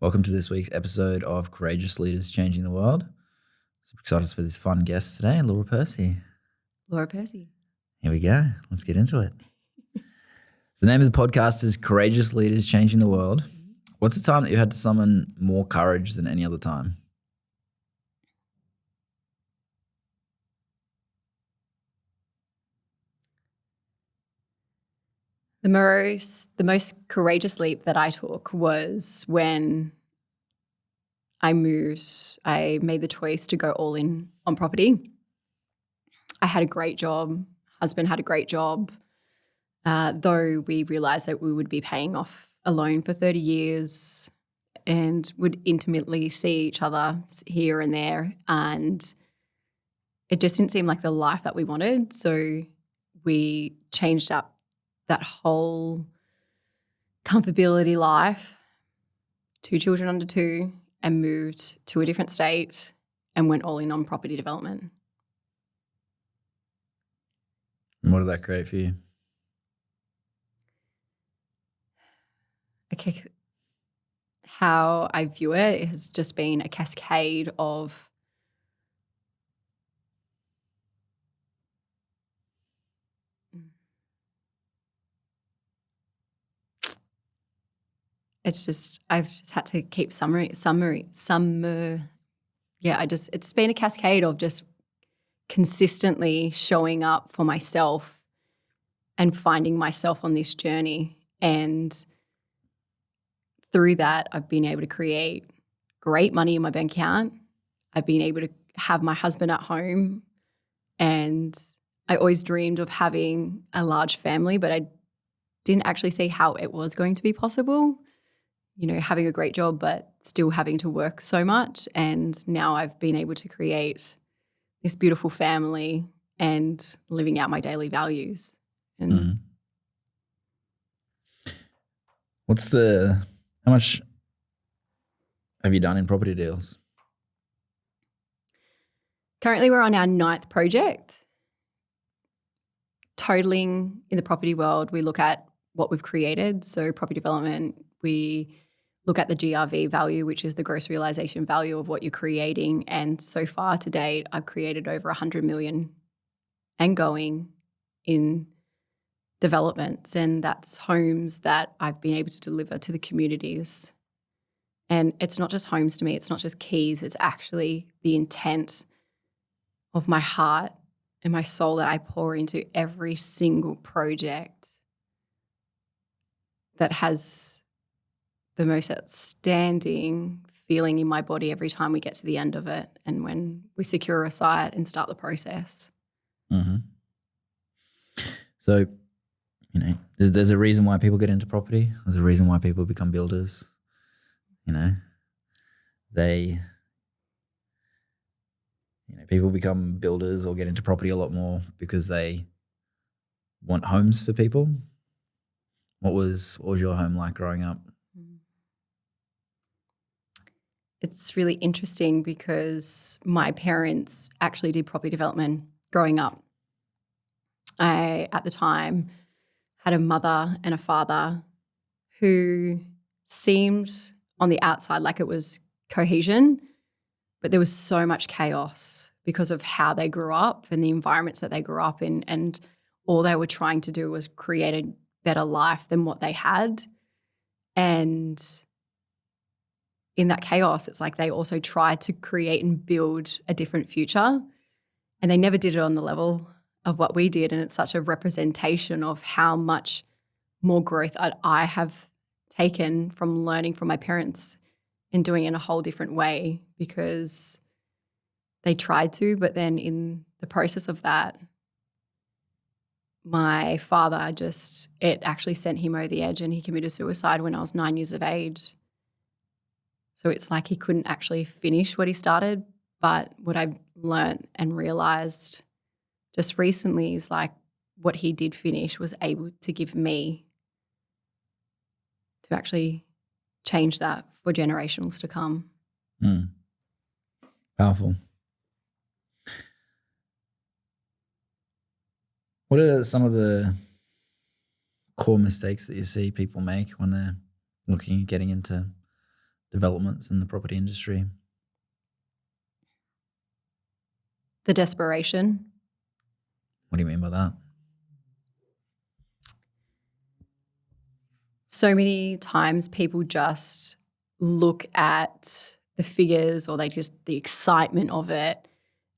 Welcome to this week's episode of Courageous Leaders Changing the World. Super excited for this fun guest today, Laura Percy. Laura Percy. Here we go. Let's get into it. The name of the podcast is Courageous Leaders Changing the World. What's the time that you had to summon more courage than any other time? The most courageous leap that I took was when I moved. I made the choice to go all in on property. I had a great job. Husband had a great job. Though we realized that we would be paying off a loan for 30 years and would intimately see each other here and there. And it just didn't seem like the life that we wanted. So we changed up that whole comfortability life, 2 children under 2, and moved to a different state and went all in on property development. And what did that create for you? Okay, how I view it has just been a cascade of I've just had to keep it's been a cascade of just consistently showing up for myself and finding myself on this journey. And through that, I've been able to create great money in my bank account. I've been able to have my husband at home, and I always dreamed of having a large family, but I didn't actually see how it was going to be possible. You know, having a great job, but still having to work so much. And now I've been able to create this beautiful family and living out my daily values. And How much have you done in property deals? Currently we're on our 9th project. Totaling in the property world, we look at what we've created. So property development, we look at the GRV value, which is the gross realization value of what you're creating. And so far to date, I've created over 100 million and going in developments. And that's homes that I've been able to deliver to the communities. And it's not just homes to me. It's not just keys. It's actually the intent of my heart and my soul that I pour into every single project that has the most outstanding feeling in my body every time we get to the end of it and when we secure a site and start the process. Mm-hmm. So, there's a reason why people get into property. There's a reason why people become builders. People become builders or get into property a lot more because they want homes for people. What was your home like growing up? It's really interesting because my parents actually did property development growing up. I, at the time, had a mother and a father who seemed on the outside like it was cohesion, but there was so much chaos because of how they grew up and the environments that they grew up in, and all they were trying to do was create a better life than what they had. And in that chaos, it's like they also tried to create and build a different future, and they never did it on the level of what we did. And it's such a representation of how much more growth I have taken from learning from my parents and doing it in a whole different way, because they tried to, but then in the process of that, my father it actually sent him over the edge and he committed suicide when I was 9 years of age. So it's like he couldn't actually finish what he started. But what I learnt and realised just recently is like what he did finish was able to give me to actually change that for generations to come. Powerful. What are some of the core mistakes that you see people make when they're looking at getting into developments in the property industry? The desperation. What do you mean by that? So many times people just look at the figures or the excitement of it,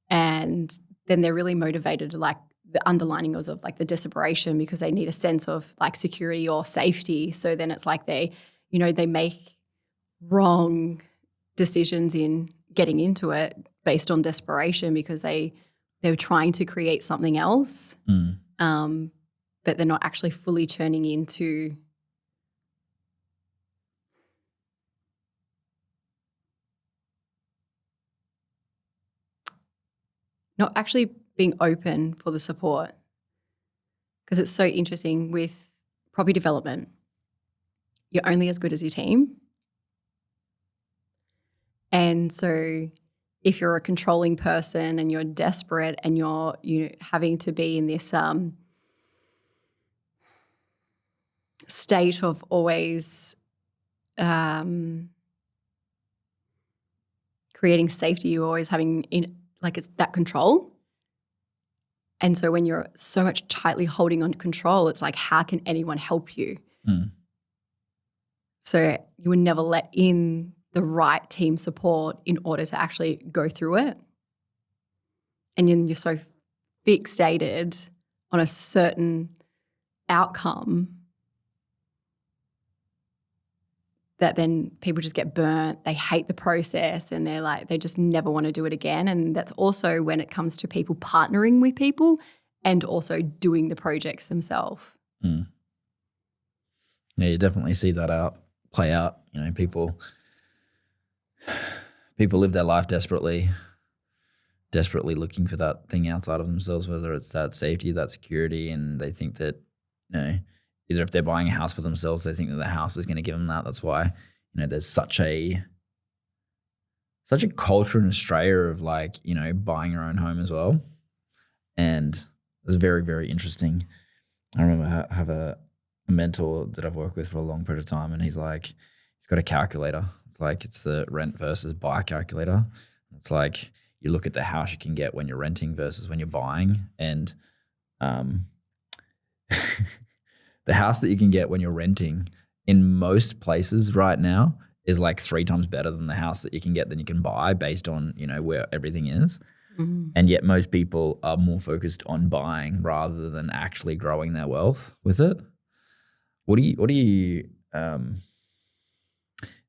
and then they're really motivated, like the underlining of like the desperation, because they need a sense of like security or safety. So then it's like they make wrong decisions in getting into it based on desperation because they're trying to create something else, but they're not actually fully turning into not actually being open for the support. Because it's so interesting with property development, you're only as good as your team. And so if you're a controlling person and you're desperate and you're having to be in this state of always creating safety, you're always having it's that control. And so when you're so much tightly holding on to control, it's like, how can anyone help you? So you would never let in the right team support in order to actually go through it. And then you're so fixated on a certain outcome that then people just get burnt. They hate the process and they just never want to do it again. And that's also when it comes to people partnering with people and also doing the projects themselves. Yeah, you definitely see that play out. People live their life desperately looking for that thing outside of themselves, whether it's that safety, that security, and they think that, either if they're buying a house for themselves, they think that the house is going to give them that. That's why, there's such a culture in Australia of buying your own home as well. And it's very, very interesting. I remember I have a mentor that I've worked with for a long period of time, and he's got a calculator. It's the rent versus buy calculator. It's like you look at the house you can get when you're renting versus when you're buying, and the house that you can get when you're renting in most places right now is 3 times better than the house that you can get than you can buy based on, where everything is. Mm-hmm. And yet most people are more focused on buying rather than actually growing their wealth with it. What do you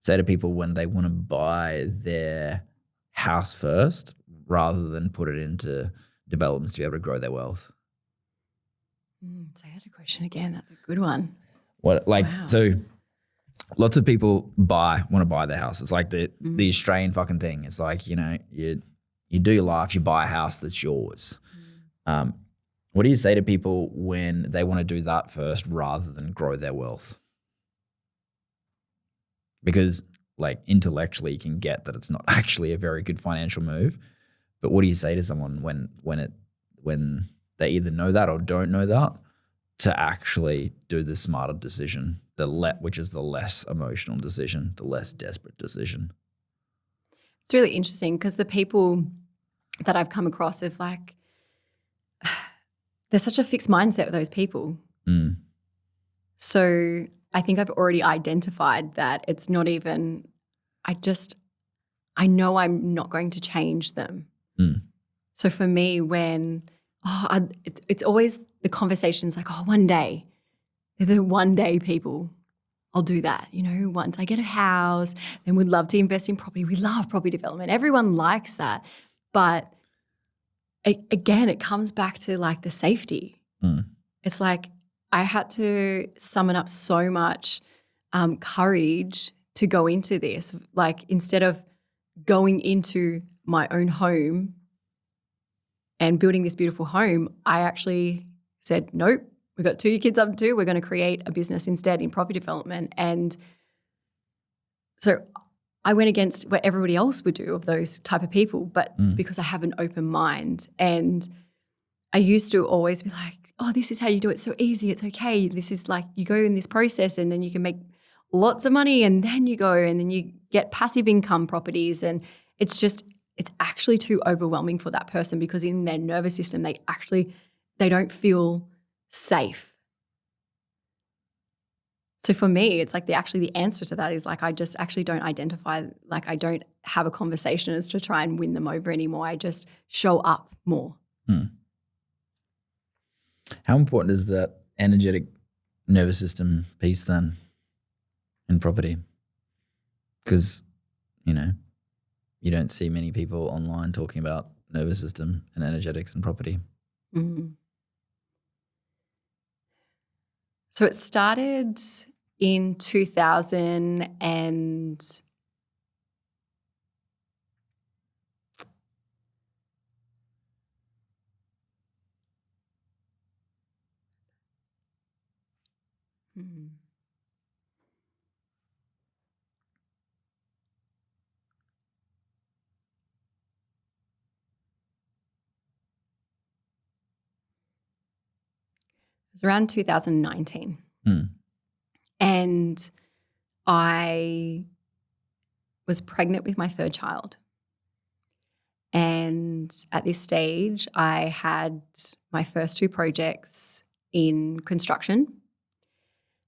say to people when they want to buy their house first rather than put it into developments to be able to grow their wealth? Say that question again. That's a good one. Wow. So lots of people want to buy their house. It's like the Australian fucking thing. It's like, you do your life, you buy a house that's yours. What do you say to people when they want to do that first rather than grow their wealth? Because intellectually you can get that it's not actually a very good financial move. But what do you say to someone when they either know that or don't know that, to actually do the smarter decision, which is the less emotional decision, the less desperate decision? It's really interesting because the people that I've come across have there's such a fixed mindset with those people. So I think I've already identified that it's not even, I know I'm not going to change them. So for me, it's always the conversations one day, they're the one day people. I'll do that. Once I get a house, then we'd love to invest in property. We love property development. Everyone likes that. But again, it comes back to the safety. It's I had to summon up so much courage to go into this. Instead of going into my own home and building this beautiful home, I actually said, nope, we've got 2 kids up to do. We're going to create a business instead in property development. And so I went against what everybody else would do of those type of people, but it's because I have an open mind. And I used to always be oh, this is how you do it. So easy. It's okay. This is you go in this process and then you can make lots of money and then you go and then you get passive income properties. And it's actually too overwhelming for that person because in their nervous system, they don't feel safe. So for me, it's like the answer to that is like I just actually don't identify, like I don't have a conversation as to try and win them over anymore. I just show up more. How important is that energetic nervous system piece then in property? Because, you don't see many people online talking about nervous system and energetics and property. Mm-hmm. So it started in 2000 and it was around 2019. And I was pregnant with my third child. And at this stage, I had my first 2 projects in construction.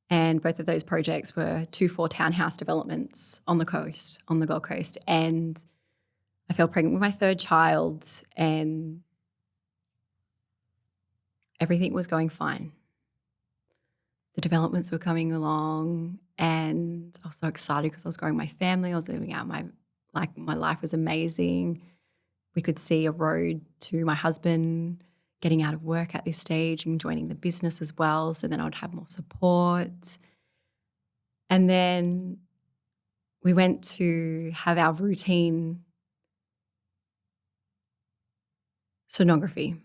And both of those projects were 2 townhouse developments on the Gold Coast. And I fell pregnant with my third child and everything was going fine. The developments were coming along and I was so excited because I was growing my family. I was living out my life was amazing. We could see a road to my husband getting out of work at this stage and joining the business as well. So then I would have more support. And then we went to have our routine sonography.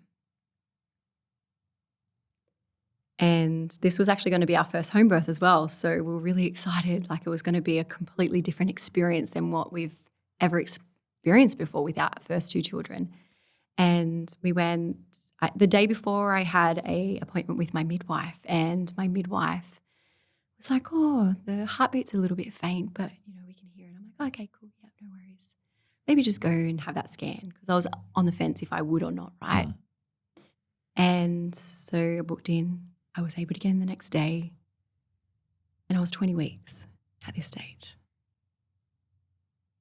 And this was actually going to be our first home birth as well. So we were really excited. Like it was going to be a completely different experience than what we've ever experienced before with our first 2 children. And we went the day before I had an appointment with my midwife, and my midwife was like, oh, the heartbeat's a little bit faint, but we can hear it. I'm like, okay, cool. Yeah, no worries. Maybe just go and have that scan because I was on the fence if I would or not, right? And so I booked in. I was able to get in the next day and I was 20 weeks at this stage.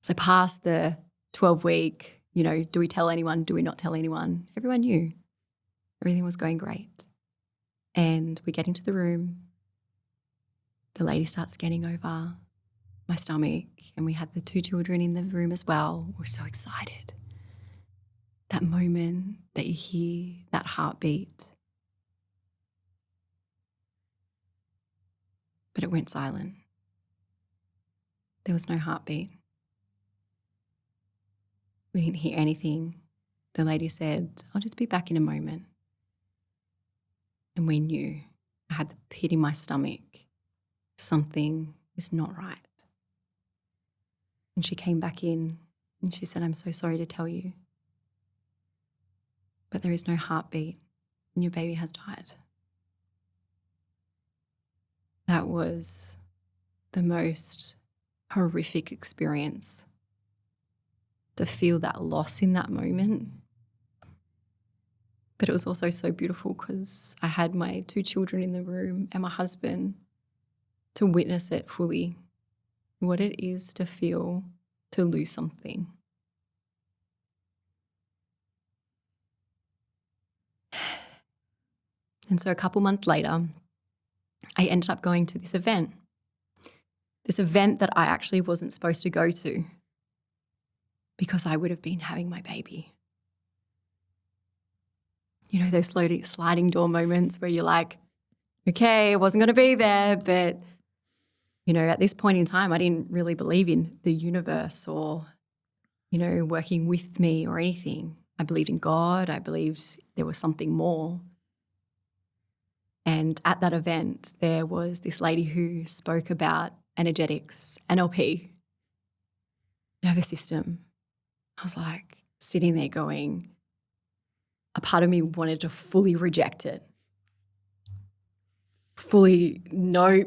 So past the 12-week, do we tell anyone? Do we not tell anyone? Everyone knew. Everything was going great. And we get into the room. The lady starts scanning over my stomach and we had the 2 children in the room as well. We're so excited. That moment that you hear that heartbeat. But it went silent. There was no heartbeat. We didn't hear anything. The lady said, I'll just be back in a moment. And we knew. I had the pit in my stomach. Something is not right. And she came back in and she said, I'm so sorry to tell you, but there is no heartbeat and your baby has died. That was the most horrific experience, to feel that loss in that moment. But it was also so beautiful because I had my 2 children in the room and my husband to witness it fully, what it is to feel to lose something. And so a couple months later, I ended up going to this event that I actually wasn't supposed to go to because I would have been having my baby. Those sliding door moments where you're like, okay, I wasn't going to be there, but, at this point in time, I didn't really believe in the universe or, working with me or anything. I believed in God. I believed there was something more. And at that event, there was this lady who spoke about energetics, NLP, nervous system. I was like sitting there going, a part of me wanted to fully reject it. Fully, no,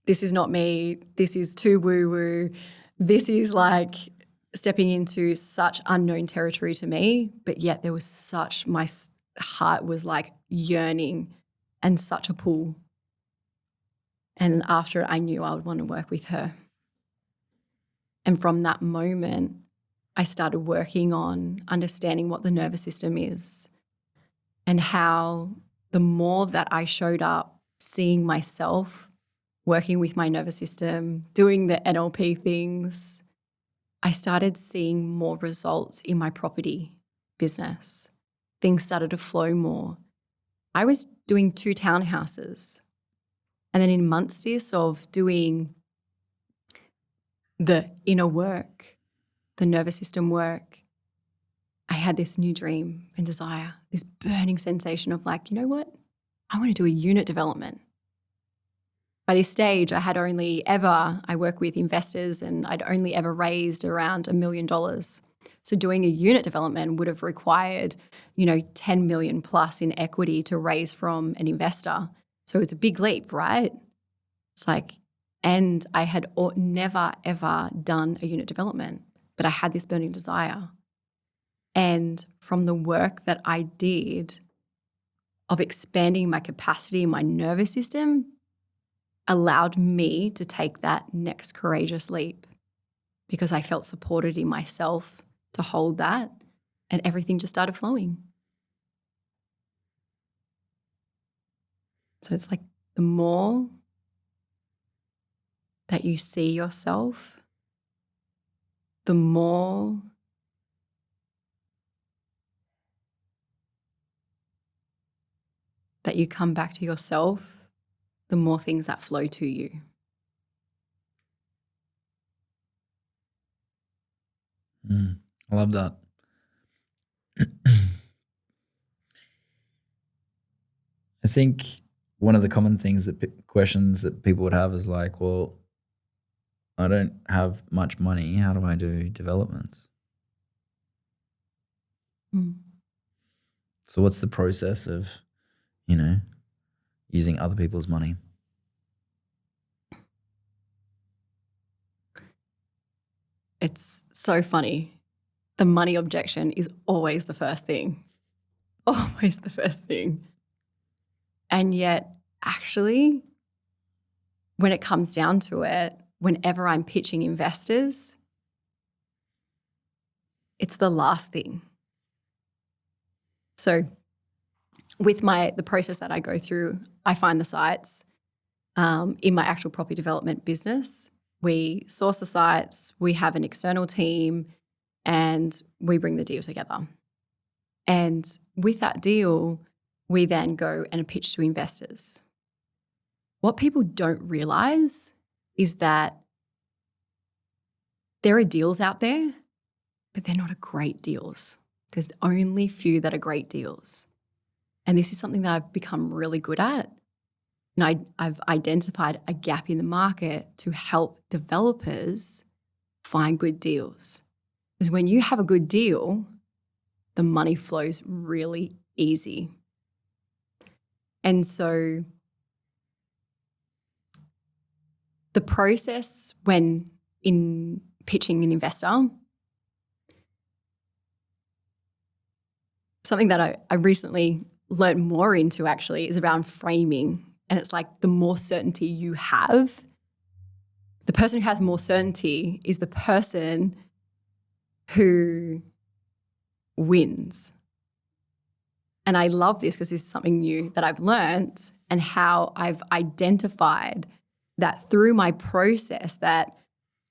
this is not me. This is too woo-woo. this is like stepping into such unknown territory to me, but yet there was such, my heart was like yearning and such a pull. And after I knew I would want to work with her. And from that moment, I started working on understanding what the nervous system is and how the more that I showed up seeing myself, working with my nervous system, doing the NLP things, I started seeing more results in my property business. Things started to flow more. I was doing 2 townhouses. And then in months of doing the inner work, the nervous system work, I had this new dream and desire, this burning sensation of like, you know what? I want to do a unit development. By this stage, I work with investors and I'd only ever raised around $1 million. So doing a unit development would have required, 10 million plus in equity to raise from an investor. So it's a big leap, right? It's like, and I had never, ever done a unit development, but I had this burning desire. And from the work that I did of expanding my capacity in my nervous system allowed me to take that next courageous leap because I felt supported in myself to hold that, and everything just started flowing. So it's like the more that you see yourself, the more that you come back to yourself, the more things that flow to you. I love that. I think one of the common things questions that people would have is like, well, I don't have much money. How do I do developments? So what's the process of, using other people's money? It's so funny. The money objection is always the first thing. Always the first thing. And yet, actually, when it comes down to it, whenever I'm pitching investors, it's the last thing. So with the process that I go through, I find the sites in my actual property development business. We source the sites, we have an external team, and we bring the deal together. And with that deal, we then go and pitch to investors. What people don't realize is that there are deals out there, but they're not great deals. There's only few that are great deals. And this is something that I've become really good at. And I've identified a gap in the market to help developers find good deals. Because when you have a good deal, the money flows really easy. And so the process when in pitching an investor, something that I recently learned more into actually is around framing. And it's like the more certainty you have, the person who has more certainty is the person who wins. And I love this because this is something new that I've learned and how I've identified that through my process that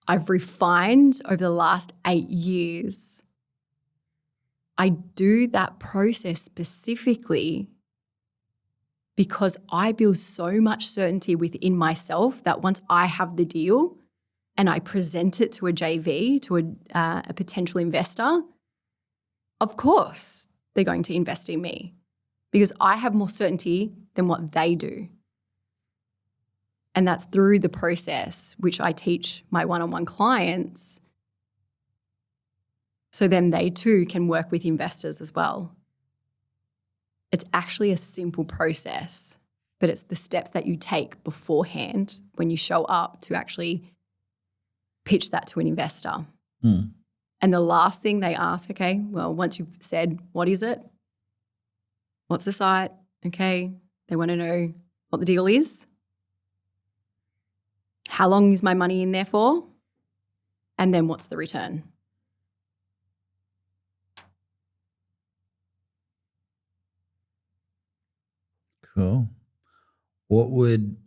I've refined over the last 8 years. I do that process specifically because I build so much certainty within myself that once I have the deal and I present it to a JV, to a potential investor, of course they're going to invest in me because I have more certainty than what they do. And that's through the process, which I teach my one-on-one clients, so then they too can work with investors as well. It's actually a simple process, but it's the steps that you take beforehand when you show up to actually pitch that to an investor. Mm. And the last thing they ask, okay, well, once you've said, what is it? What's the site? Okay, they want to know what the deal is. How long is my money in there for? And then what's the return? Cool. What would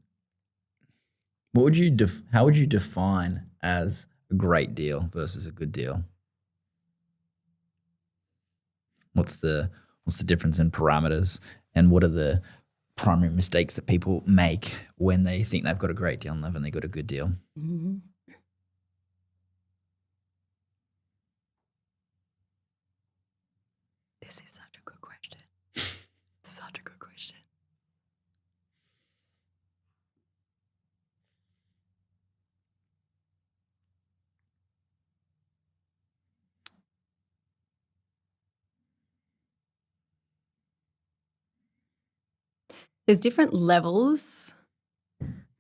you how would you define as a great deal versus a good deal? What's the difference in parameters, and what are the primary mistakes that people make when they think they've got a great deal and when they've got a good deal? Mm-hmm. This is such a good question. Such a good question. There's different levels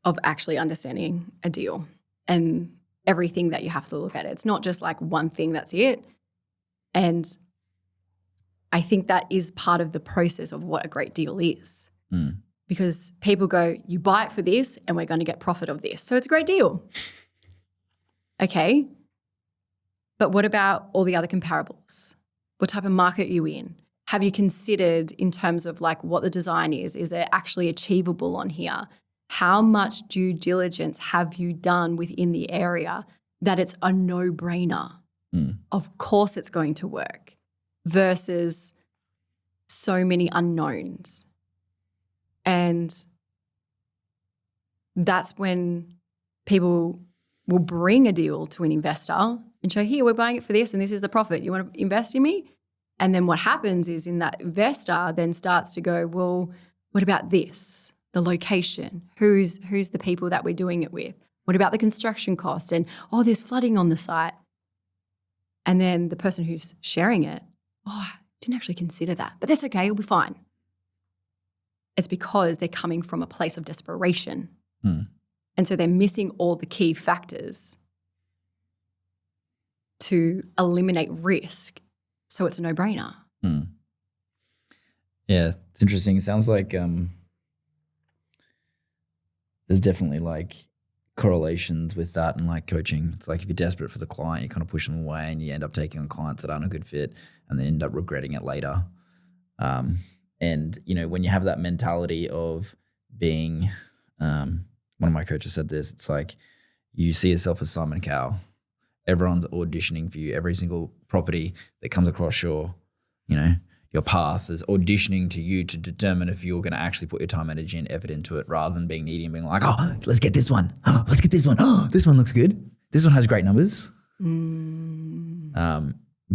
of actually understanding a deal and everything that you have to look at. It's not just like one thing, that's it. And I think that is part of the process of what a great deal is. Mm. Because people go, you buy it for this and we're going to get profit of this. So it's a great deal. Okay. But what about all the other comparables? What type of market are you in? Have you considered in terms of like what the design is? Is it actually achievable on here? How much due diligence have you done within the area that it's a no-brainer? Mm. Of course it's going to work, versus so many unknowns. And that's when people will bring a deal to an investor and show, here, we're buying it for this and this is the profit. You want to invest in me? And then what happens is in that investor then starts to go, well, what about this? The location, who's the people that we're doing it with? What about the construction cost? And, oh, there's flooding on the site. And then the person who's sharing it, oh, I didn't actually consider that, but that's okay, it'll be fine. It's because they're coming from a place of desperation. Mm. And so they're missing all the key factors to eliminate risk. So it's a no-brainer. Mm. Yeah, it's interesting. It sounds like there's definitely like correlations with that and like coaching. It's like if you're desperate for the client, you kind of push them away and you end up taking on clients that aren't a good fit and then end up regretting it later. And, you know, when you have that mentality of being, one of my coaches said this, it's like you see yourself as Simon Cowell. Everyone's auditioning for you. Every single property that comes across your path is auditioning to you to determine if you're going to actually put your time, energy, and effort into it, rather than being needy and being like, oh, let's get this one. Oh, let's get this one. Oh, this one looks good. This one has great numbers.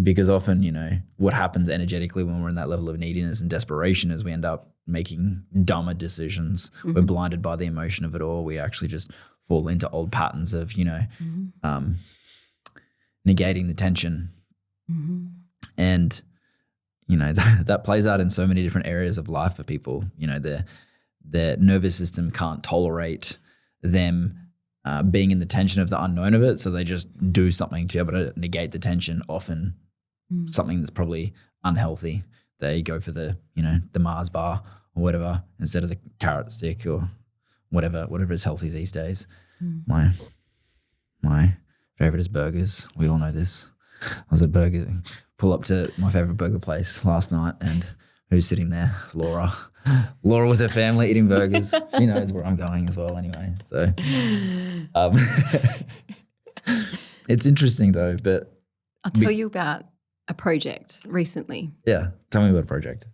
Because often, you know, what happens energetically when we're in that level of neediness and desperation is we end up making dumber decisions. Mm-hmm. We're blinded by the emotion of it all. We actually just fall into old patterns of, you know, negating the tension. Mm-hmm. And, you know, that plays out in so many different areas of life for people. You know, their nervous system can't tolerate them being in the tension of the unknown of it. So they just do something to be able to negate the tension, often something that's probably unhealthy. They go for the Mars bar or whatever instead of the carrot stick or whatever is healthy these days. My favorite is burgers. We all know this. I was at pull up to my favorite burger place last night, and who's sitting there? Laura with her family eating burgers. She knows where I'm going as well anyway. So it's interesting though, but I'll tell you about a project recently. Yeah, tell me about a project.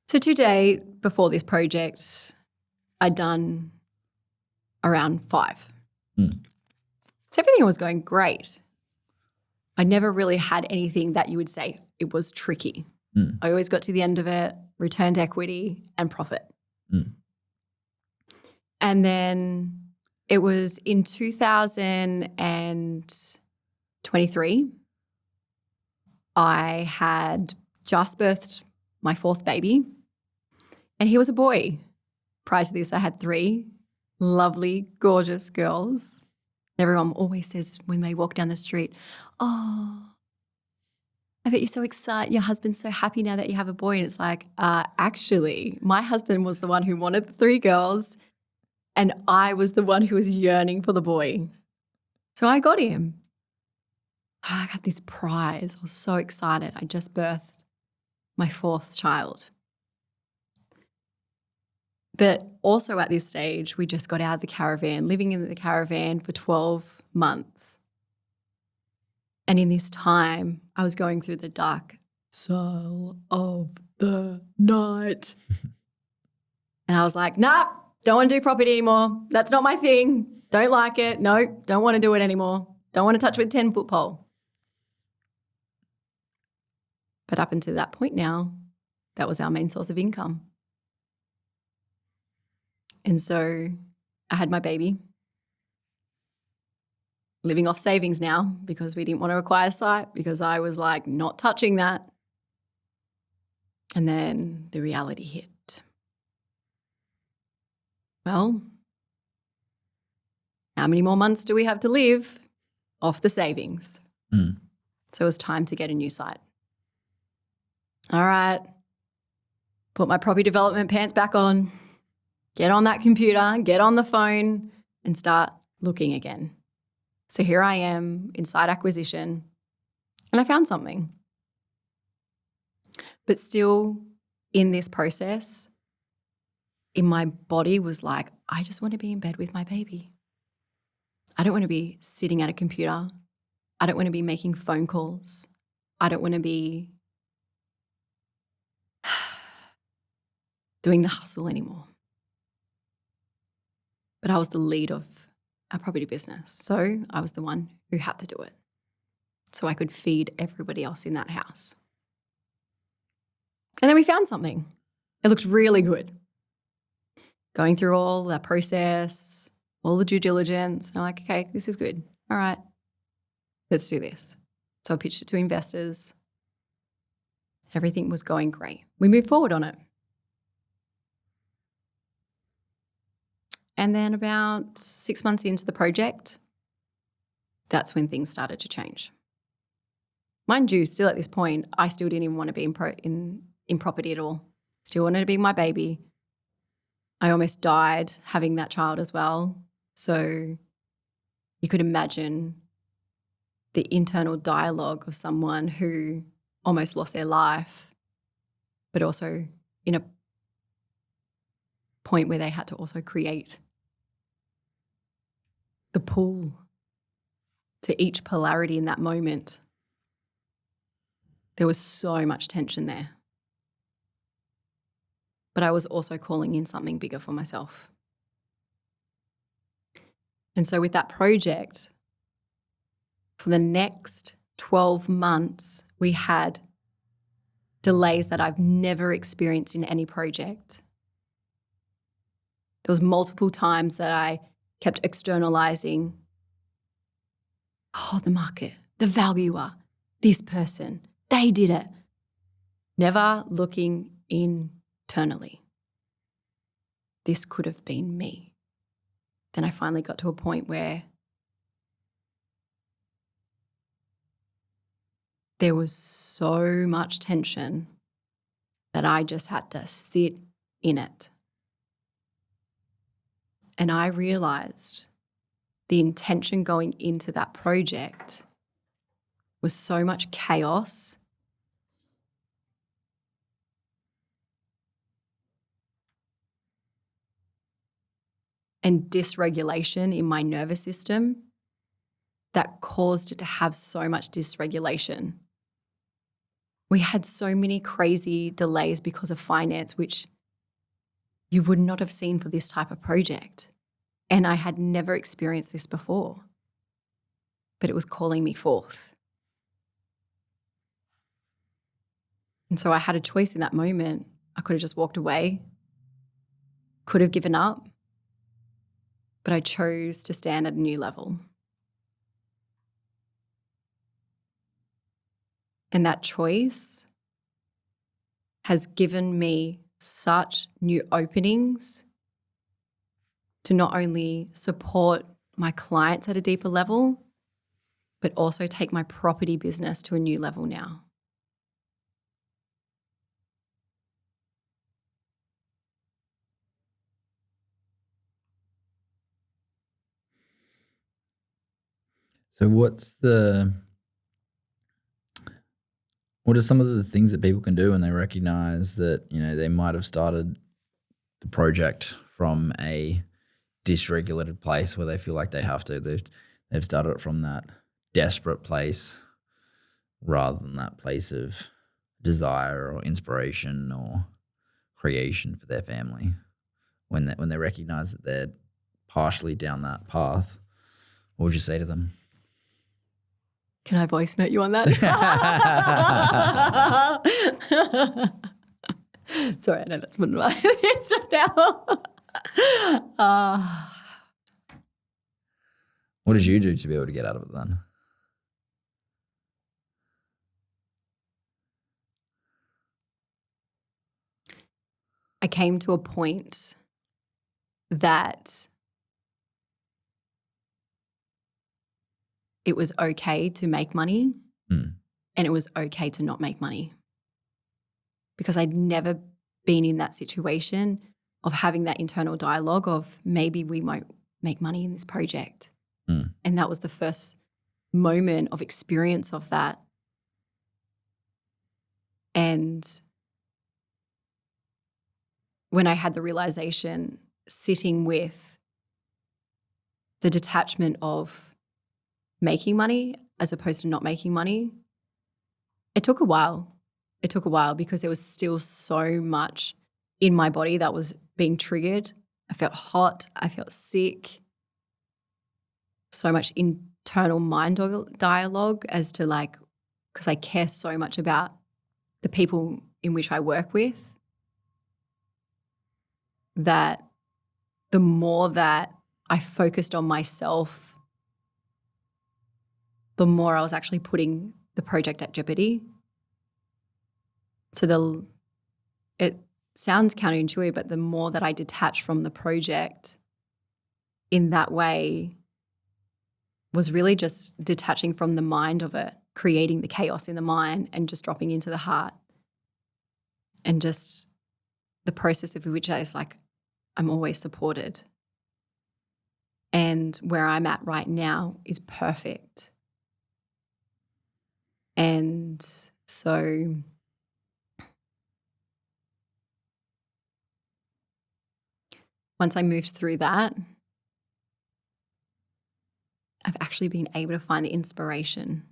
So today, before this project, I'd done around 5. So everything was going great. I never really had anything that you would say it was tricky. I always got to the end of it, returned equity and profit. And then it was in 2023, I had just birthed my 4th baby, and he was a boy. Prior to this, I had 3, lovely, gorgeous girls. Everyone always says when they walk down the street, oh, I bet you're so excited. Your husband's so happy now that you have a boy. And it's like, actually, my husband was the one who wanted the 3 girls and I was the one who was yearning for the boy. So I got him. I got this prize. I was so excited. I just birthed my 4th child. But also at this stage, we just got out of the caravan, living in the caravan for 12 months. And in this time, I was going through the dark soul of the night. And I was like, nah, don't want to do property anymore. That's not my thing. Don't like it. No, don't want to do it anymore. Don't want to touch with 10-foot pole. But up until that point now, that was our main source of income. And so I had my baby, living off savings now because we didn't want to acquire site because I was like not touching that. And then the reality hit. Well, how many more months do we have to live off the savings? So it was time to get a new site. All right, put my property development pants back on, get on that computer, get on the phone and start looking again. So here I am in site acquisition and I found something. But still in this process, in my body was like, I just want to be in bed with my baby. I don't want to be sitting at a computer. I don't want to be making phone calls. I don't want to be doing the hustle anymore. But I was the lead of our property business. So I was the one who had to do it. So I could feed everybody else in that house. And then we found something. It looked really good. Going through all that process, all the due diligence. And I'm like, okay, this is good. All right, let's do this. So I pitched it to investors. Everything was going great. We moved forward on it. And then about 6 months into the project, that's when things started to change. Mind you, still at this point, I still didn't even want to be in property at all. Still wanted to be my baby. I almost died having that child as well. So you could imagine the internal dialogue of someone who almost lost their life, but also in a point where they had to also create the pull to each polarity in that moment. There was so much tension there. But I was also calling in something bigger for myself. And so with that project, for the next 12 months, we had delays that I've never experienced in any project. There was multiple times that I kept externalizing, the market, the valuer, this person, they did it. Never looking internally. This could have been me. Then I finally got to a point where there was so much tension that I just had to sit in it. And I realized the intention going into that project was so much chaos and dysregulation in my nervous system that caused it to have so much dysregulation. We had so many crazy delays because of finance, which you would not have seen for this type of project. And I had never experienced this before, but it was calling me forth. And so I had a choice in that moment. I could have just walked away, could have given up, but I chose to stand at a new level. And that choice has given me such new openings to not only support my clients at a deeper level, but also take my property business to a new level now. So what are some of the things that people can do when they recognize that, they might have started the project from a dysregulated place where they feel like they have to. They've started it from that desperate place rather than that place of desire or inspiration or creation for their family. When they recognize that they're partially down that path, what would you say to them? Can I voice note you on that? Sorry, I know that's one of my things now. What did you do to be able to get out of it then? I came to a point that it was okay to make money and it was okay to not make money, because I'd never been in that situation of having that internal dialogue of maybe we might make money in this project. And that was the first moment of experience of that. And when I had the realization, sitting with the detachment of making money as opposed to not making money, it took a while. It took a while because there was still so much in my body that was being triggered. I felt hot. I felt sick. So much internal mind dialogue as to because I care so much about the people in which I work with, that the more that I focused on myself, the more I was actually putting the project at jeopardy. So it sounds counterintuitive, but the more that I detached from the project in that way was really just detaching from the mind of it, creating the chaos in the mind and just dropping into the heart. And just the process of which I was I'm always supported. And where I'm at right now is perfect. And so once I moved through that, I've actually been able to find the inspiration.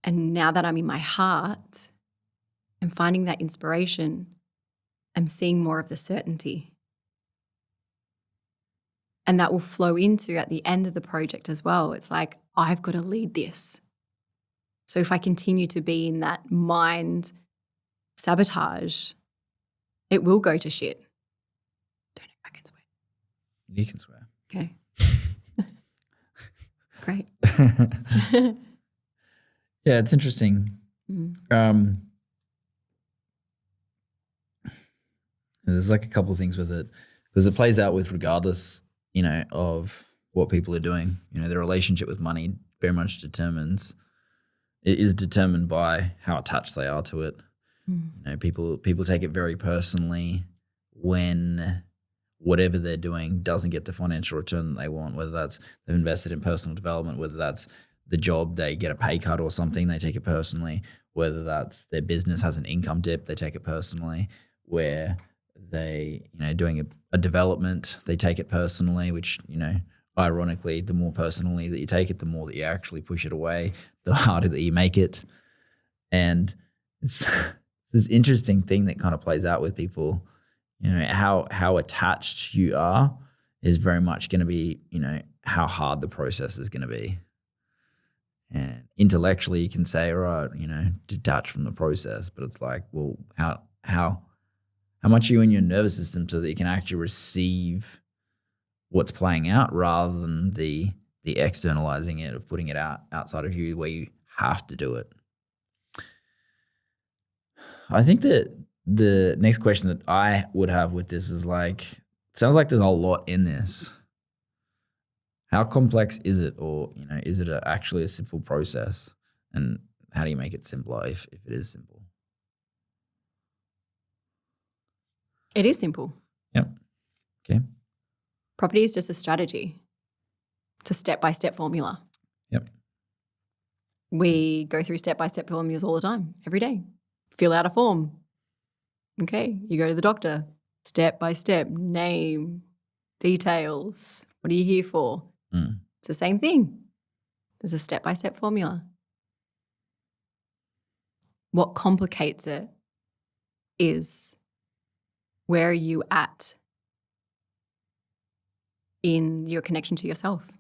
And now that I'm in my heart and finding that inspiration, I'm seeing more of the certainty. And that will flow into at the end of the project as well. It's I've got to lead this. So if I continue to be in that mind sabotage, it will go to shit. Don't know if I can swear. You can swear. Okay. Great. Yeah, it's interesting. There's a couple of things with it, because it plays out with regardless, of what people are doing. Their relationship with money very much is determined by how attached they are to it. People take it very personally when whatever they're doing doesn't get the financial return that they want, whether that's they've invested in personal development, whether that's the job, they get a pay cut or something, they take it personally, whether that's their business has an income dip, they take it personally, where they, doing a development, they take it personally, which, ironically, the more personally that you take it, the more that you actually push it away, the harder that you make it. And it's this interesting thing that kind of plays out with people. How attached you are is very much going to be, how hard the process is going to be. And intellectually you can say, right, detach from the process, but it's well, how much are you in your nervous system so that you can actually receive what's playing out rather than the externalizing it, of putting it outside of you where you have to do it. I think that the next question that I would have with this is like, sounds like there's a lot in this. How complex is it, or is it actually a simple process? And how do you make it simpler if it is simple? It is simple. Yep. Okay. Property is just a strategy. It's a step-by-step formula. Yep. We go through step-by-step formulas all the time, every day. Fill out a form. Okay, you go to the doctor. Step by step, name, details. What are you here for? It's the same thing. There's a step-by-step formula. What complicates it is, where are you at in your connection to yourself?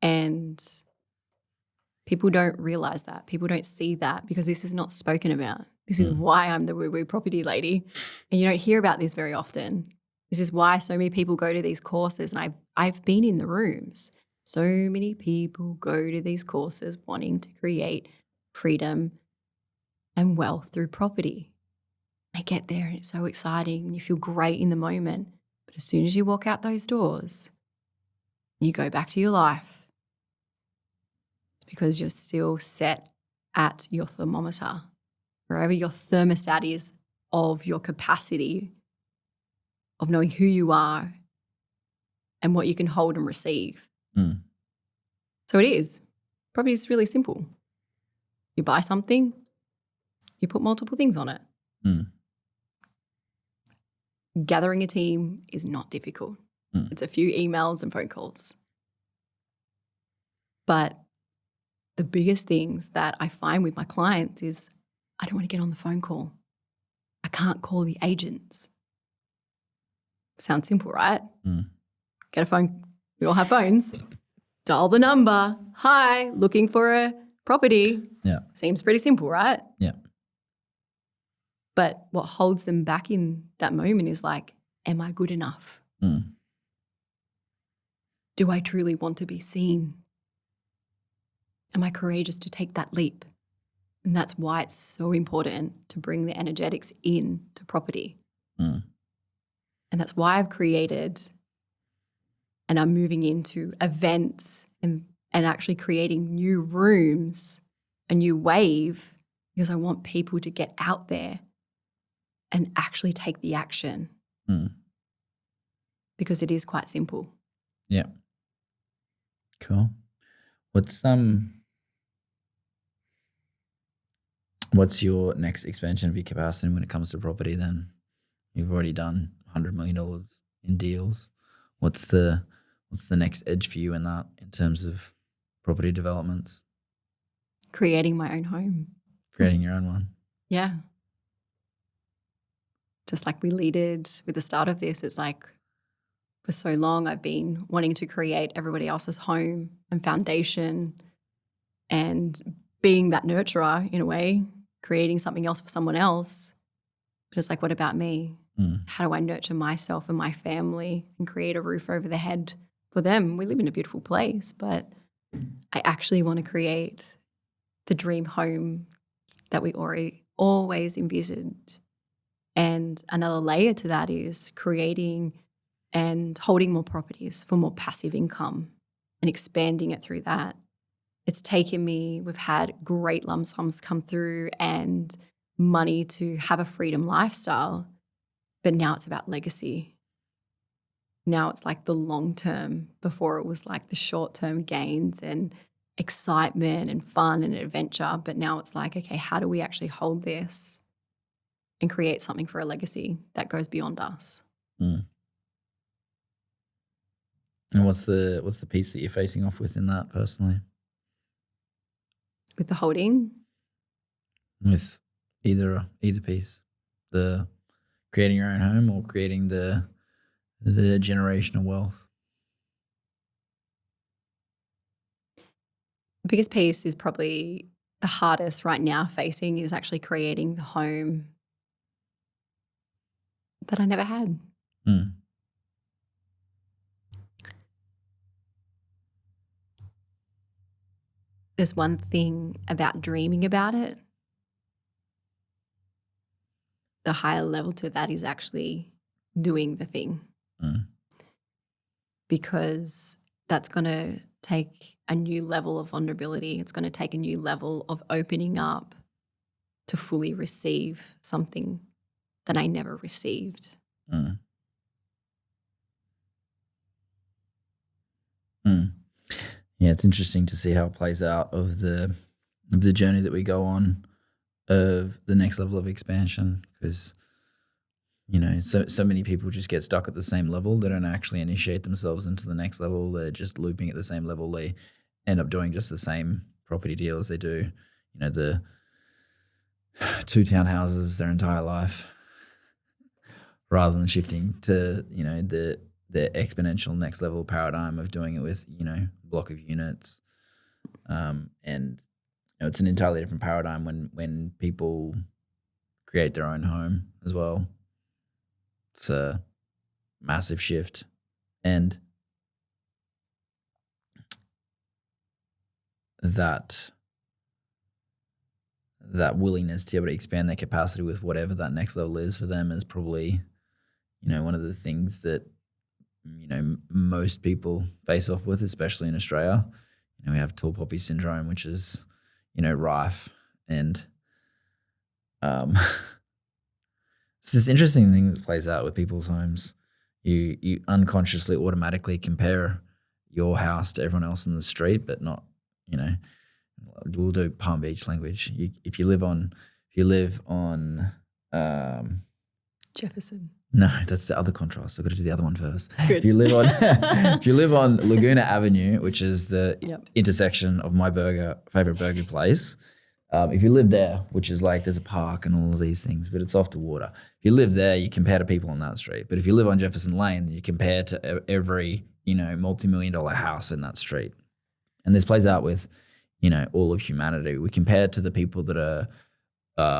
And people don't realize that. People don't see that because this is not spoken about. This is why I'm the woo-woo property lady. And you don't hear about this very often. This is why so many people go to these courses. And I've been in the rooms. So many people go to these courses wanting to create freedom and wealth through property. They get there and it's so exciting and you feel great in the moment. But as soon as you walk out those doors, you go back to your life. It's because you're still set at your thermometer, wherever your thermostat is of your capacity of knowing who you are and what you can hold and receive. So it is. Property is really simple. You buy something, you put multiple things on it. Gathering a team is not difficult. It's a few emails and phone calls. But the biggest things that I find with my clients is I don't want to get on the phone call. I can't call the agents. Sounds simple, right? Get a phone. We all have phones. Dial the number. Hi, looking for a property. Yeah. Seems pretty simple, right? Yeah. But what holds them back in that moment is like, am I good enough? Do I truly want to be seen? Am I courageous to take that leap? And that's why it's so important to bring the energetics in to property. And that's why I've created and I'm moving into events and actually creating new rooms, a new wave, because I want people to get out there and actually take the action. Because it is quite simple. Yeah. Cool. What's your next expansion of your capacity when it comes to property then? You've already done $100 million in deals. What's the next edge for you in that, in terms of property developments? Creating my own home. Creating your own one. Yeah. Just like we leaded with the start of this, it's like for so long I've been wanting to create everybody else's home and foundation and being that nurturer in a way, creating something else for someone else. But it's like, what about me? How do I nurture myself and my family and create a roof over the head for them? We live in a beautiful place, but I actually want to create the dream home that we always envisioned. And another layer to that is creating and holding more properties for more passive income and expanding it through that. It's taken me, we've had great lump sums come through and money to have a freedom lifestyle, but now it's about legacy. Now it's like the long term. Before it was like the short term gains and excitement and fun and adventure. But now it's like, okay, how do we actually hold this and create something for a legacy that goes beyond us? And what's the piece that you're facing off with in that personally? With the holding? With either piece, the creating your own home or creating the generational wealth. The biggest piece is probably the hardest right now facing is actually creating the home that I never had. There's one thing about dreaming about it the higher level to that is actually doing the thing. Because that's going to take a new level of vulnerability. It's going to take a new level of opening up to fully receive something that I never received. Yeah, it's interesting to see how it plays out of the journey that we go on of the next level of expansion, because so many people just get stuck at the same level. They don't actually initiate themselves into the next level. They're just looping at the same level. They end up doing just the same property deals they do, the 2 townhouses their entire life, rather than shifting to, the exponential next level paradigm of doing it with, block of units. And it's an entirely different paradigm when people create their own home as well. It's a massive shift. And that willingness to be able to expand their capacity with whatever that next level is for them is probably, one of the things that, most people face off with, especially in Australia. We have tall poppy syndrome, which is, rife. And it's this interesting thing that plays out with people's homes. You unconsciously automatically compare your house to everyone else in the street, but not, we'll do Palm Beach language. If you live on Jefferson. No, that's the other contrast. I've got to do the other one first. Good. If you live on Laguna Avenue, which is the intersection of my favorite burger place, if you live there, which is like there's a park and all of these things, but it's off the water. If you live there, you compare to people on that street. But if you live on Jefferson Lane, you compare to every, multi-million-dollar house in that street. And this plays out with, all of humanity. We compare to the people that are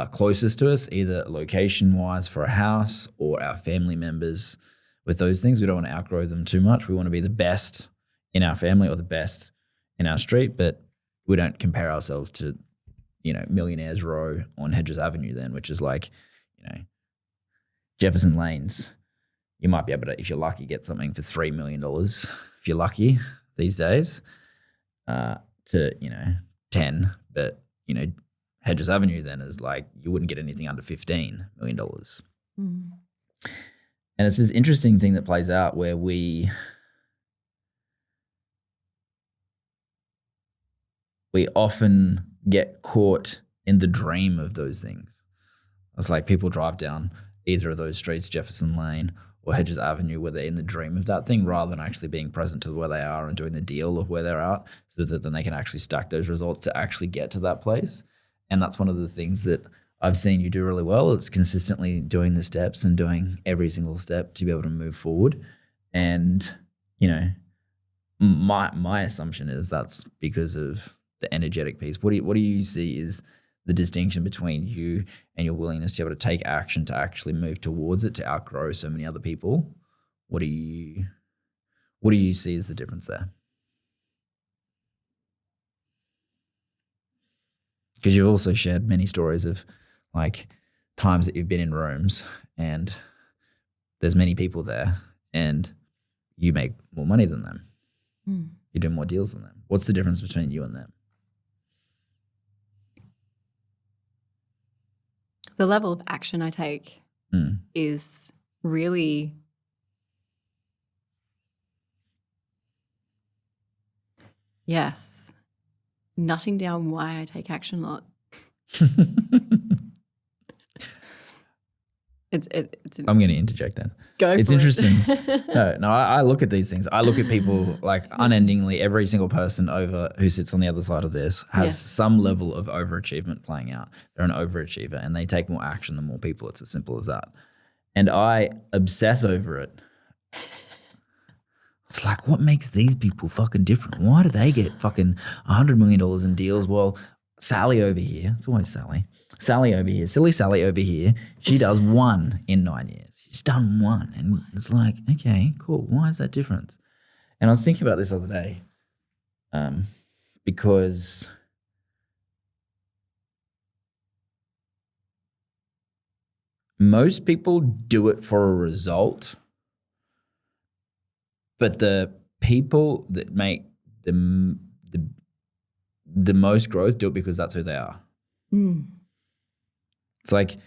closest to us, either location-wise for a house or our family members. With those things, we don't want to outgrow them too much. We want to be the best in our family or the best in our street, but we don't compare ourselves to, Millionaires Row on Hedges Avenue then, which is like, Jefferson Lanes. You might be able to, if you're lucky, get something for $3 million if you're lucky these days, to, 10, but, Hedges Avenue then is like you wouldn't get anything under $15 million. And it's this interesting thing that plays out where we often get caught in the dream of those things. It's like people drive down either of those streets, Jefferson Lane or Hedges Avenue, where they're in the dream of that thing rather than actually being present to where they are and doing the deal of where they're at, so that then they can actually stack those results to actually get to that place. And that's one of the things that I've seen you do really well. It's consistently doing the steps and doing every single step to be able to move forward. And, my assumption is that's because of the energetic piece. What do you see is the distinction between you and your willingness to be able to take action to actually move towards it, to outgrow so many other people? What do you see as the difference there? Because you've also shared many stories of like times that you've been in rooms and there's many people there and you make more money than them. You do more deals than them. What's the difference between you and them? The level of action I take is really nutting down why I take action a lot. I'm going to interject then. It's interesting. No, I look at these things. I look at people like unendingly. Every single person over who sits on the other side of this has some level of overachievement playing out. They're an overachiever and they take more action than more people. It's as simple as that. And I obsess over it. It's like, what makes these people fucking different? Why do they get fucking $100 million in deals? Well, Sally over here, it's always Sally. Sally over here, silly Sally over here, she does 1 in 9 years. She's done 1. And it's like, okay, cool. Why is that different? And I was thinking about this the other day because most people do it for a result, but the people that make the most growth do it because that's who they are. It's like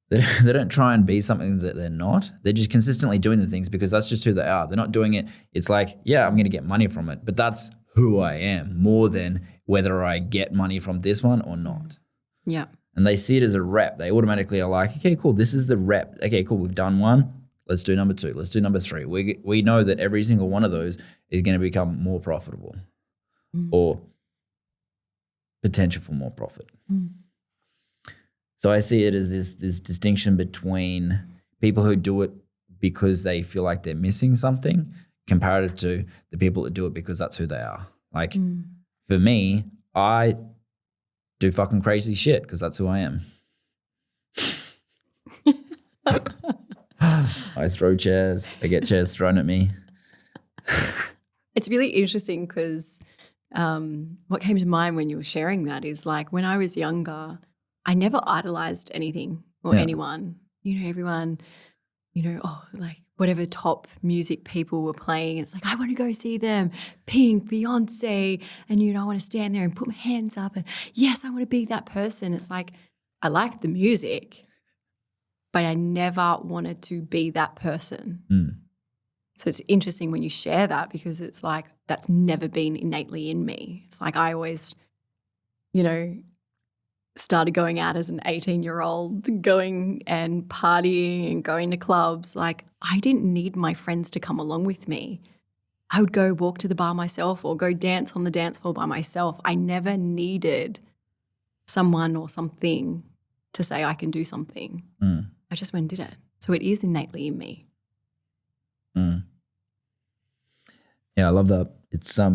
they don't try and be something that they're not. They're just consistently doing the things because that's just who they are. They're not doing it. It's like, yeah, I'm going to get money from it, but that's who I am more than whether I get money from this one or not. Yeah. And they see it as a rep. They automatically are like, okay, cool. This is the rep. Okay, cool. We've done one. Let's do number 2. Let's do number 3. We know that every single one of those is going to become more profitable or potential for more profit. So I see it as this distinction between people who do it because they feel like they're missing something comparative to the people that do it because that's who they are. Like for me, I do fucking crazy shit because that's who I am. I throw chairs. I get chairs thrown at me. It's really interesting because what came to mind when you were sharing that is like when I was younger, I never idolized anything or anyone. You know, everyone, you know, like whatever top music people were playing. It's like, I want to go see them, Pink, Beyonce. And, you know, I want to stand there and put my hands up and yes, I want to be that person. It's like, I like the music, but I never wanted to be that person. So it's interesting when you share that because it's like, that's never been innately in me. It's like I always, you know, started going out as an 18-year-old, going and partying and going to clubs. Like I didn't need my friends to come along with me. I would go walk to the bar myself or go dance on the dance floor by myself. I never needed someone or something to say I can do something. I just went and did it. So it is innately in me. Yeah, I love that. It's I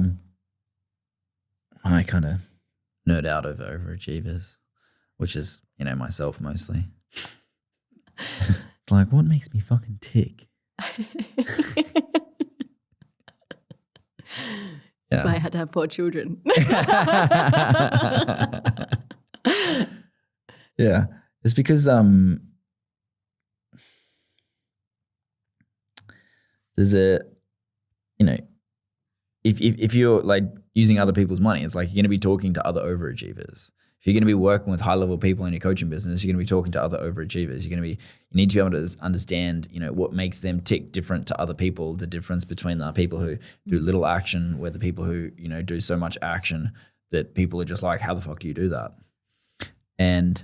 kind of nerd out over overachievers, which is, you know, myself mostly. It's like, what makes me fucking tick? That's why I had to have 4 children. Yeah. It's because there's a, you know, if you're like using other people's money, it's like you're going to be talking to other overachievers. If you're going to be working with high level people in your coaching business, you're going to be talking to other overachievers. You need to be able to understand, you know, what makes them tick different to other people, the difference between the people who do little action where the people who, you know, do so much action that people are just like, how the fuck do you do that? And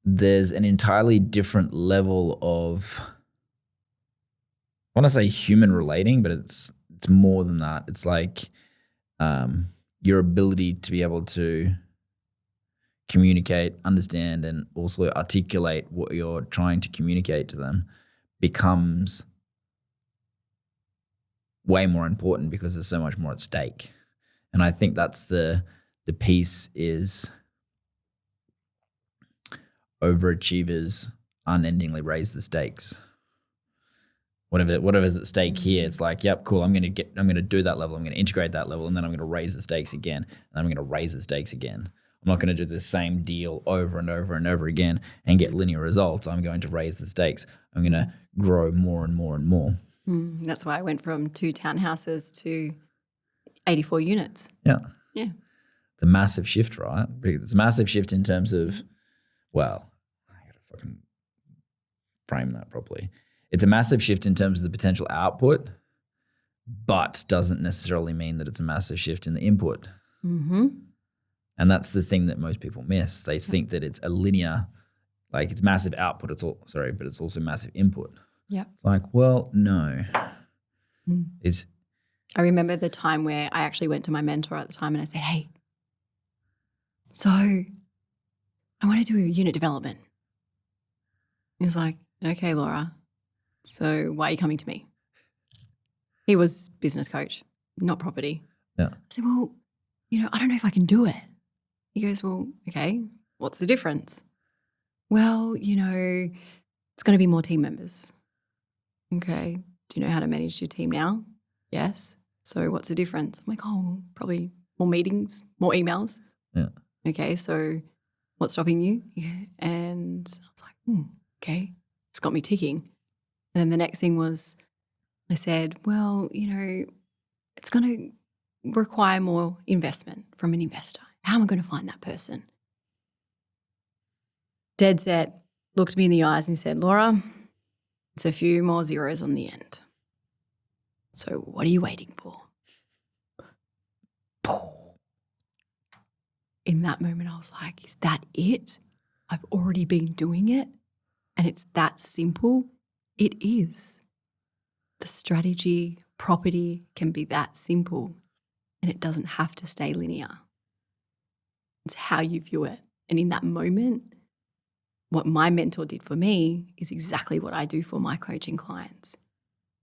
there's an entirely different level of, I want to say human relating, but it's more than that. It's like your ability to be able to communicate, understand, and also articulate what you're trying to communicate to them becomes way more important because there's so much more at stake. And I think that's the piece is overachievers unendingly raise the stakes. Whatever's at stake here, it's like, yep, cool. I'm gonna do that level. I'm gonna integrate that level, and then I'm gonna raise the stakes again, and I'm gonna raise the stakes again. I'm not gonna do the same deal over and over and over again and get linear results. I'm going to raise the stakes. I'm gonna grow more and more and more. That's why I went from 2 townhouses to 84 units. Yeah. Yeah. It's a massive shift, right? It's a massive shift in terms of, well, I gotta fucking frame that properly. It's a massive shift in terms of the potential output, but doesn't necessarily mean that it's a massive shift in the input. And that's the thing that most people miss. They think that it's a linear, like it's massive output, but it's also massive input. Yeah. It's like, well, no. I remember the time where I actually went to my mentor at the time and I said, hey, so I want to do a unit development. He's like, okay, Laura. So why are you coming to me? He was business coach, not property. Yeah. I said, well, you know, I don't know if I can do it. He goes, well, okay, what's the difference? Well, you know, it's going to be more team members. Okay. Do you know how to manage your team now? Yes. So what's the difference? I'm like, oh, probably more meetings, more emails. Yeah. Okay. So what's stopping you? Yeah. And I was like, Okay, it's got me ticking. And then the next thing was I said, well, it's going to require more investment from an investor. How am I going to find that person? Dead set, looked me in the eyes and he said, Laura, it's a few more zeros on the end. So what are you waiting for? In that moment, I was like, is that it? I've already been doing it and it's that simple. It is. The strategy, property can be that simple and it doesn't have to stay linear. It's how you view it. And in that moment, what my mentor did for me is exactly what I do for my coaching clients,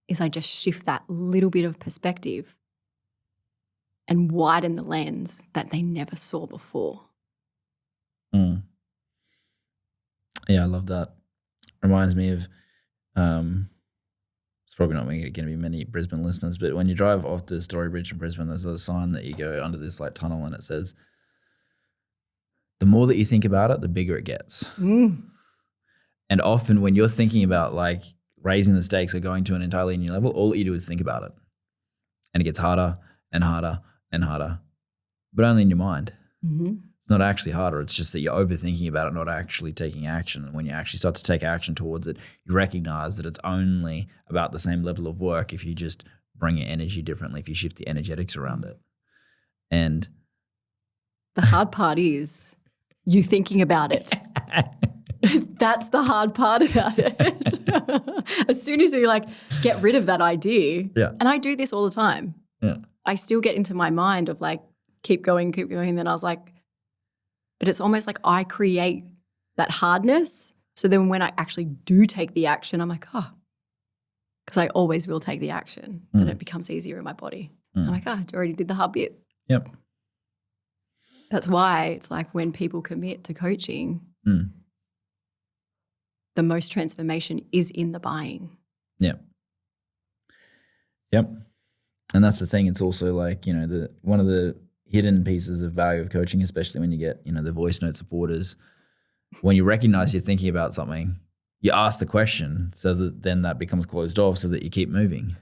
is I just shift that little bit of perspective and widen the lens that they never saw before. Yeah, I love that. Reminds me of, it's probably not going to be many Brisbane listeners, but when you drive off the Story Bridge in Brisbane, there's a sign that you go under this like tunnel and it says, the more that you think about it, the bigger it gets. And often when you're thinking about like raising the stakes or going to an entirely new level, all that you do is think about it. And it gets harder and harder and harder, but only in your mind. It's not actually harder. It's just that you're overthinking about it, not actually taking action. And when you actually start to take action towards it, you recognize that it's only about the same level of work if you just bring your energy differently, if you shift the energetics around it. And the hard part is you thinking about it. That's the hard part about it. As soon as you like get rid of that idea, and I do this all the time. I still get into my mind of like, keep going. And then I was like, but it's almost like I create that hardness. So then when I actually do take the action, I'm like, because I always will take the action. Then it becomes easier in my body. I'm like, I already did the hard bit. Yep. That's why it's like when people commit to coaching, the most transformation is in the buying. Yep. And that's the thing. It's also like, one of the hidden pieces of value of coaching, especially when you get, the voice note supporters, when you recognize you're thinking about something, you ask the question so that then that becomes closed off so that you keep moving.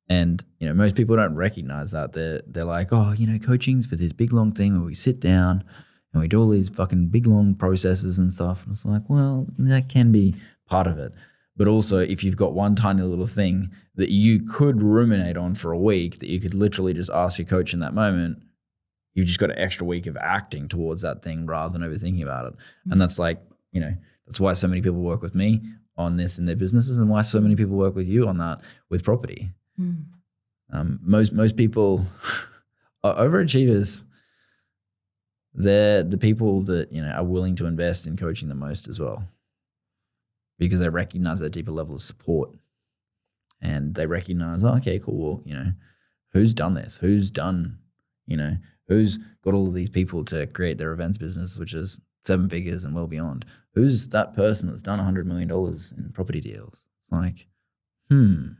And, most people don't recognize that. They're like, coaching's for this big, long thing where we sit down and we do all these fucking big, long processes and stuff. And it's like, well, that can be part of it. But also if you've got one tiny little thing that you could ruminate on for a week that you could literally just ask your coach in that moment, you've just got an extra week of acting towards that thing rather than overthinking about it. And that's like, that's why so many people work with me on this in their businesses and why so many people work with you on that with property. Most people are overachievers. They're the people that, are willing to invest in coaching the most as well, because they recognize that deeper level of support and they recognize, okay, cool. Well, who's done this? Who's done, who's got all of these people to create their events business, which is 7 figures and well beyond? Who's that person that's done $100 million in property deals? It's like, maybe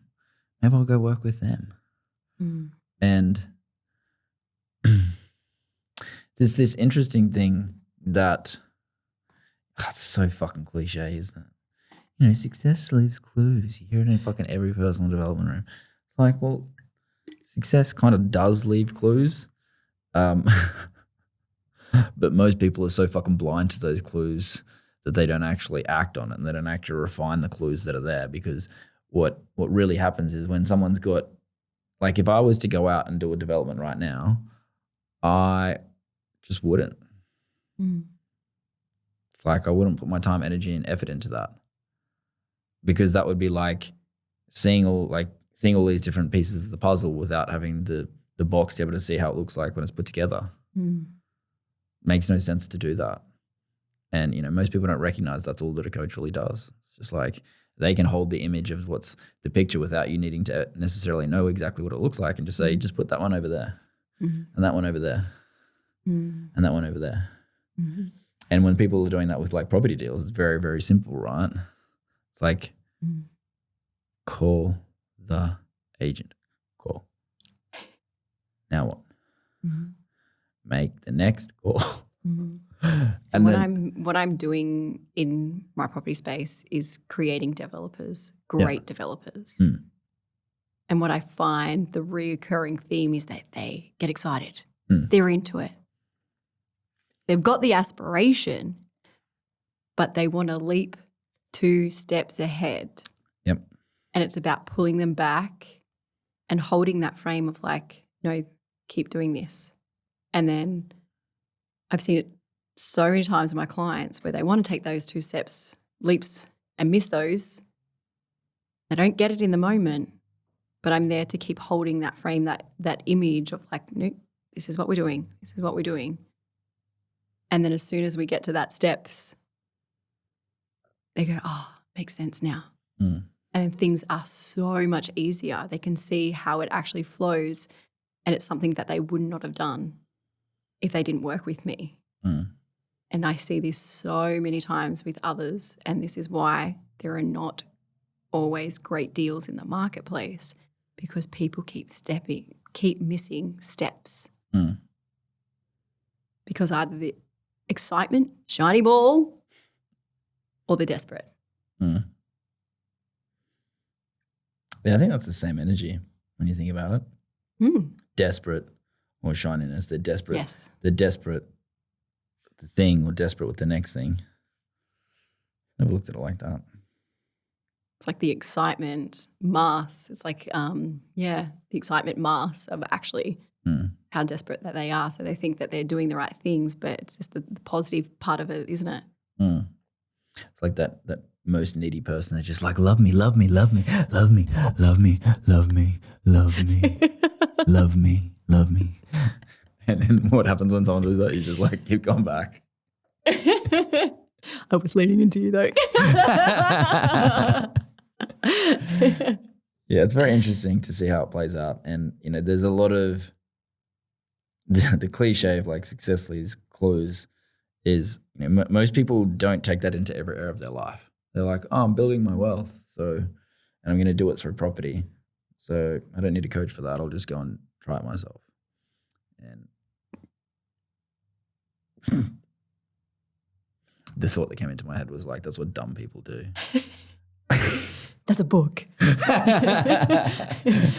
I'll go work with them. And there's this interesting thing that, it's so fucking cliche, isn't it? Success leaves clues. You hear it in fucking every personal development room. It's like, well, success kind of does leave clues. But most people are so fucking blind to those clues that they don't actually act on it and they don't actually refine the clues that are there, because what really happens is when someone's got, like if I was to go out and do a development right now, I just wouldn't. Like I wouldn't put my time, energy and effort into that, because that would be like seeing all these different pieces of the puzzle without having the box to be able to see how it looks like when it's put together. Makes no sense to do that. And, most people don't recognize that's all that a coach really does. It's just like they can hold the image of what's the picture without you needing to necessarily know exactly what it looks like and just say, just put that one over there and that one over there and that one over there. And when people are doing that with like property deals, it's very, very simple, right? It's like, call the agent. Call. Now what? Make the next call. And then, what I'm doing in my property space is creating developers, great developers. And what I find the reoccurring theme is that they get excited. They're into it. They've got the aspiration, but they want to leap 2 steps ahead. Yep. And it's about pulling them back and holding that frame of like, no, keep doing this. And then I've seen it so many times with my clients where they want to take those 2 steps, leaps, and miss those. They don't get it in the moment, but I'm there to keep holding that frame, that image of like, no, this is what we're doing. This is what we're doing. And then as soon as we get to that steps, they go, oh, makes sense now. And things are so much easier. They can see how it actually flows, and it's something that they would not have done if they didn't work with me. And I see this so many times with others, and this is why there are not always great deals in the marketplace, because people keep missing steps. Because either the excitement, shiny ball, or they're desperate. Yeah, I think that's the same energy when you think about it. Desperate or shininess. They're desperate. Yes. They're desperate with the thing or desperate with the next thing. Never looked at it like that. It's like the excitement mass. It's like, the excitement mass of actually how desperate that they are. So they think that they're doing the right things, but it's just the positive part of it, isn't it? It's like that most needy person that's just like, love me, love me, love me, love me, love me, love me, love me, love me, love me. And then what happens when someone does that? You just like keep going back. I was leaning into you though. Yeah, it's very interesting to see how it plays out. And, there's a lot of the cliche of like success leads clues is, most people don't take that into every area of their life. They're like, oh, I'm building my wealth, and I'm going to do it through property. So I don't need a coach for that. I'll just go and try it myself. And the thought that came into my head was like, that's what dumb people do. That's a book.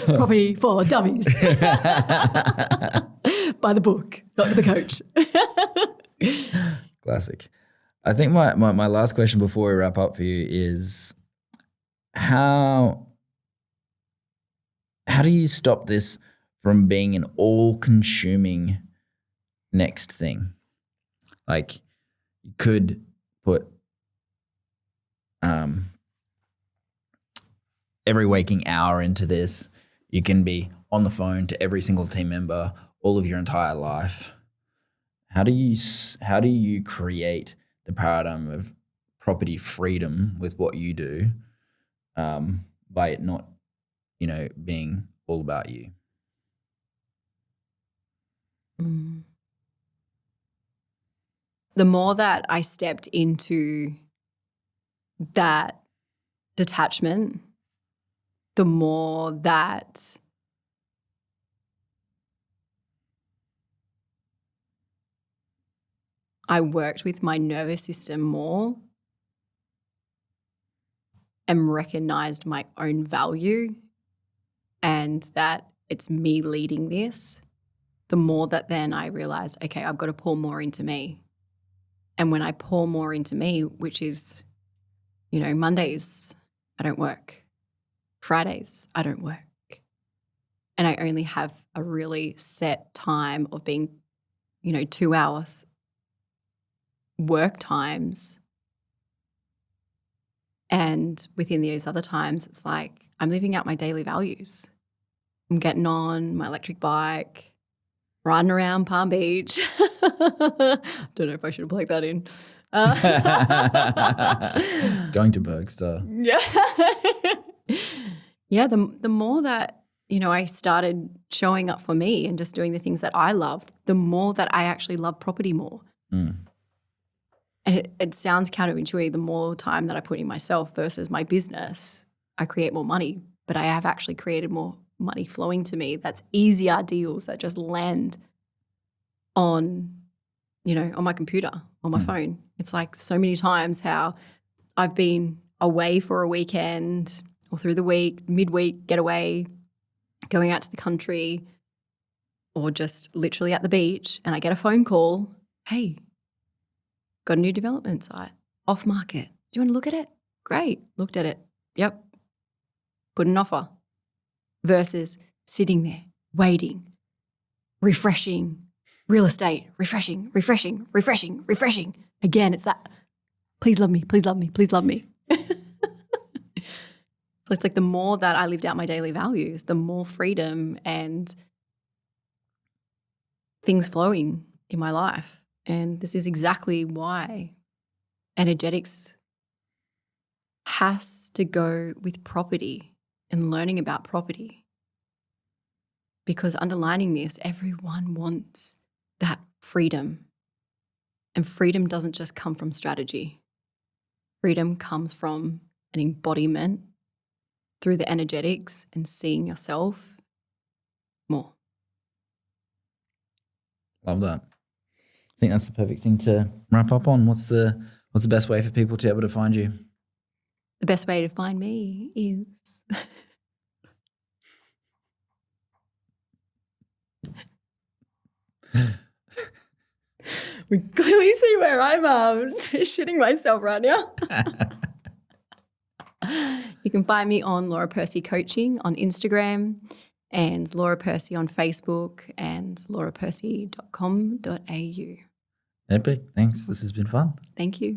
Property for dummies. By the book, not the coach. Classic. I think my last question before we wrap up for you is how do you stop this from being an all-consuming next thing? Like, you could put every waking hour into this. You can be on the phone to every single team member all of your entire life. How do you create the paradigm of property freedom with what you do, by it not, being all about you? The more that I stepped into that detachment, the more that I worked with my nervous system more and recognized my own value and that it's me leading this, the more that then I realized, okay, I've got to pour more into me. And when I pour more into me, which is, Mondays, I don't work. Fridays, I don't work. And I only have a really set time of being, 2 hours work times. And within those other times, it's like I'm living out my daily values. I'm getting on my electric bike, riding around Palm Beach. Don't know if I should have plugged that in. Going to Bergster. Yeah. Yeah, the more that, I started showing up for me and just doing the things that I love, the more that I actually love property more. And it sounds counterintuitive. The more time that I put in myself versus my business, I create more money. But I have actually created more money flowing to me. That's easier deals that just land on on my computer, on my phone. It's like so many times how I've been away for a weekend or through the week, midweek, getaway, going out to the country or just literally at the beach, and I get a phone call, hey, got a new development site, off market. Do you want to look at it? Great. Looked at it. Yep. Put an offer. Versus sitting there, waiting, refreshing, real estate, refreshing. Again, it's that, please love me, please love me, please love me. So it's like the more that I lived out my daily values, the more freedom and things flowing in my life. And this is exactly why energetics has to go with property and learning about property. Because underlining this, everyone wants that freedom. And freedom doesn't just come from strategy. Freedom comes from an embodiment through the energetics and seeing yourself more. Love that. I think that's the perfect thing to wrap up on. What's the best way for people to be able to find you? The best way to find me is we clearly see where I'm shitting myself right now. You can find me on Laura Percy Coaching on Instagram and Laura Percy on Facebook and laurapercy.com.au. Epic. Thanks. This has been fun. Thank you.